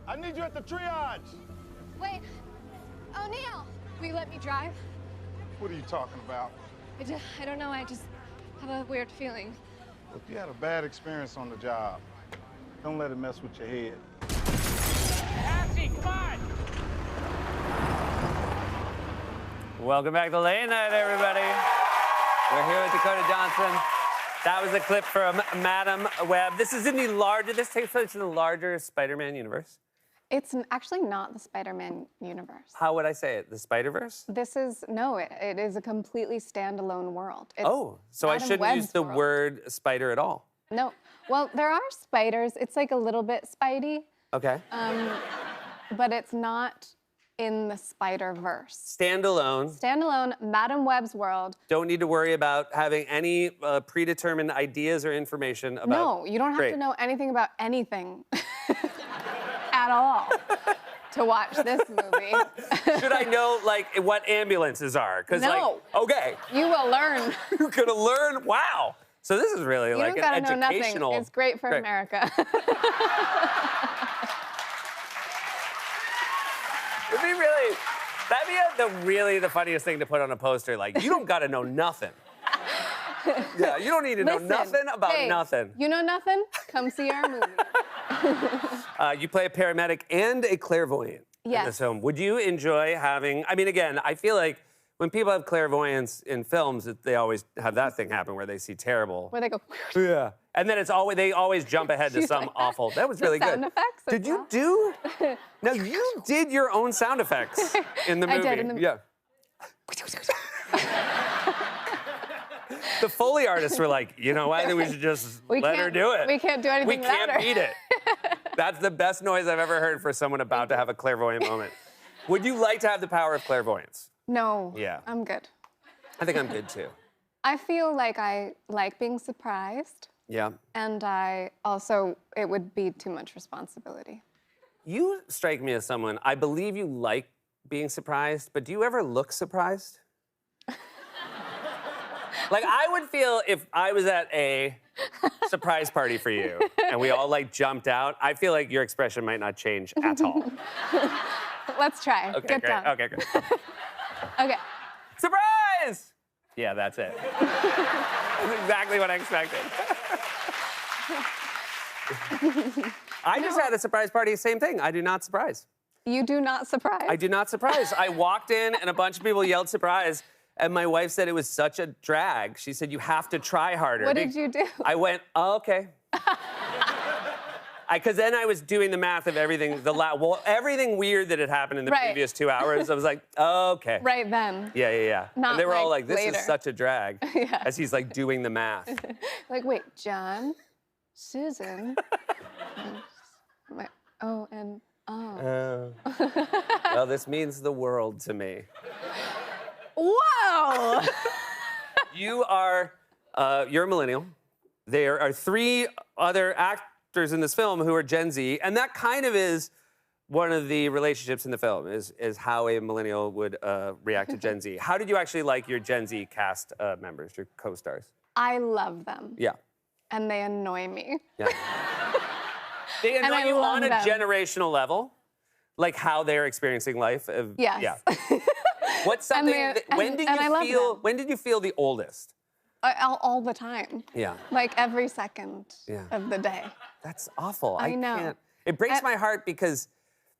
I need you at the triage. Wait. O'Neill, will you let me drive? What are you talking about? I don't know, I just have a weird feeling. Look, you had a bad experience on the job. Don't let it mess with your head. Taxi, come on! Welcome back to Late Night, everybody. We're here with Dakota Johnson. That was a clip from Madam Web. This takes place in the larger Spider-Man universe. It's actually not the Spider-Man universe. How would I say it? The Spider-Verse? It is a completely standalone world. It's so I Madam shouldn't Web's use the world. word spider at all. No, well, there are spiders. It's like a little bit Spidey, Okay. but it's not in the Spider-Verse. Standalone. Standalone, Madam Web's world. Don't need to worry about having any predetermined ideas or information about. No, you don't have to know anything about anything at all to watch this movie. Should I know, like, what ambulances are? No. Like, okay. You will learn. You're gonna learn? Wow. So this is really You like don't an gotta know educational. nothing. It's great for America. That'd be the funniest thing to put on a poster. Like, you don't gotta know nothing. Yeah, you don't need to know nothing about nothing. You know nothing? Come see our movie. You play a paramedic and a clairvoyant in Yes. this film. Would you enjoy having? I mean, again, I feel like when people have clairvoyance in films, they always have that thing happen where they see terrible. Where they go. Yeah. And then they always jump ahead to some awful. That was really good. Sound effects. Did you do? No, you did your own sound effects in the movie. I did in the Yeah. The Foley artists were like, you know, I think we should just let her do it. We can't do anything We can't better. beat it. That's the best noise I've ever heard for someone about to have a clairvoyant moment. Would you like to have the power of clairvoyance? No. Yeah. I'm good. I think I'm good too. I feel like I like being surprised, Yeah. and it would be too much responsibility. You strike me as someone, I believe you like being surprised, but do you ever look surprised? Like, I would feel if I was at a surprise party for you and we all like jumped out, I feel like your expression might not change at all. Let's try. Okay, Get great. down. Okay, great. Okay. Surprise! Yeah, that's it. That's exactly what I expected. I just had a surprise party, same thing. I do not surprise. You do not surprise. I do not surprise. I walked in and a bunch of people yelled surprise, and my wife said it was such a drag. She said, you have to try harder. What did you do? I went, oh, okay. Because then I was doing the math of everything, everything weird that had happened in the previous 2 hours. I was like, oh, okay. Right then. Yeah. Not And they were all like like, this later. is such a drag. Yeah. As he's like doing the math. Like, wait, John, Susan. And Well, this means the world to me. Whoa! You're a millennial. There are 3 other actors in this film who are Gen Z, and that kind of is one of the relationships in the film, is how a millennial would react to Gen Z. How did you actually like your Gen Z cast members, your co-stars? I love them. Yeah. And they annoy me. Yeah. They annoy I you love on a them. generational level, like how they're experiencing life. Yes. Yeah. What's something? When did you feel the oldest? All the time. Yeah. Like every second Yeah. of the day. That's awful. I know. Can't. It breaks my heart because.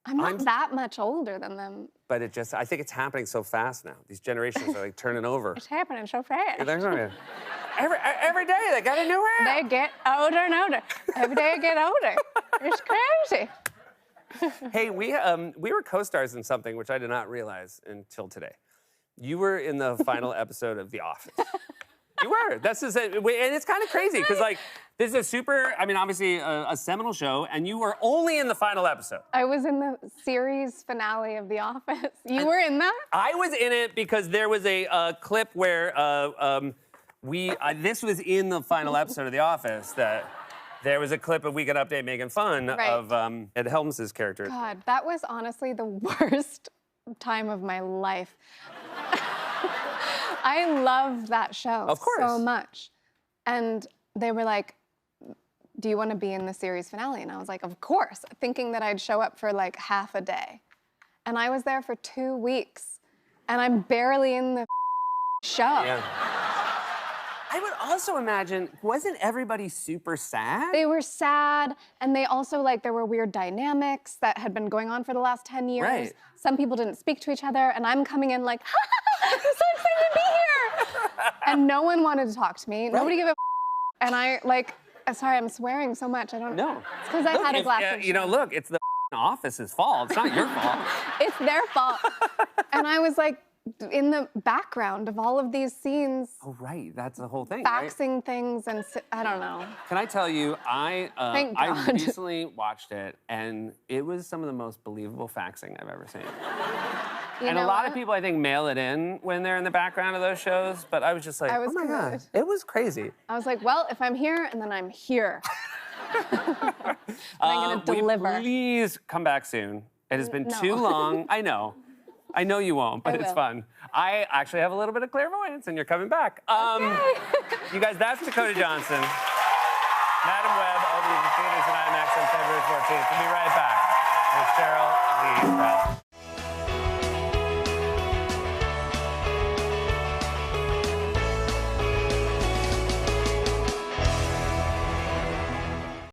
I'm not that much older than them. But I think it's happening so fast now. These generations are like turning over. It's happening so fast. Every day they got a new hair. They get older and older. Every day I get older. It's crazy. Hey, we were co-stars in something which I did not realize until today. You were in the final episode of The Office. You were. And it's kind of crazy because like this is obviously a seminal show, and you were only in the final episode. I was in the series finale of The Office. You were in that? I was in it because there was a clip where this was in the final episode of The Office that there was a clip of We Could Update making fun of Ed Helms' character. God, that was honestly the worst time of my life. I love that show Of course. so much. And they were like, do you want to be in the series finale? And I was like, of course, thinking that I'd show up for like half a day. And I was there for 2 weeks, and I'm barely in the show. Yeah. I would also imagine, wasn't everybody super sad? They were sad, and they also, like, there were weird dynamics that had been going on for the last 10 years. Right. Some people didn't speak to each other, and I'm coming in like, I'm so excited to be here. And no one wanted to talk to me. Nobody gave a and I, like, sorry, I'm swearing so much. I don't know. It's because I had a glass of you know, look, it's the office's fault. It's not your fault. It's their fault. And I was, like, in the background of all of these scenes, Oh, right. That's the whole thing. faxing things, and I don't know. Can I tell you, Thank I God. recently watched it, and it was some of the most believable faxing I've ever seen. You And know a lot what? of people, I think, mail it in when they're in the background of those shows, but I was just like, I was oh my God, good. it was crazy. I was like, well, if I'm here, and then I'm here. And I'm gonna Will you deliver. please come back soon? It has been No. too long. I know. I know you won't, but I it's will. fun. I actually have a little bit of clairvoyance, and you're coming back. You guys, that's Dakota Johnson. Madam Web opens in theaters and IMAX on February 14th. We'll be right back with Cheryl Lee Pratt.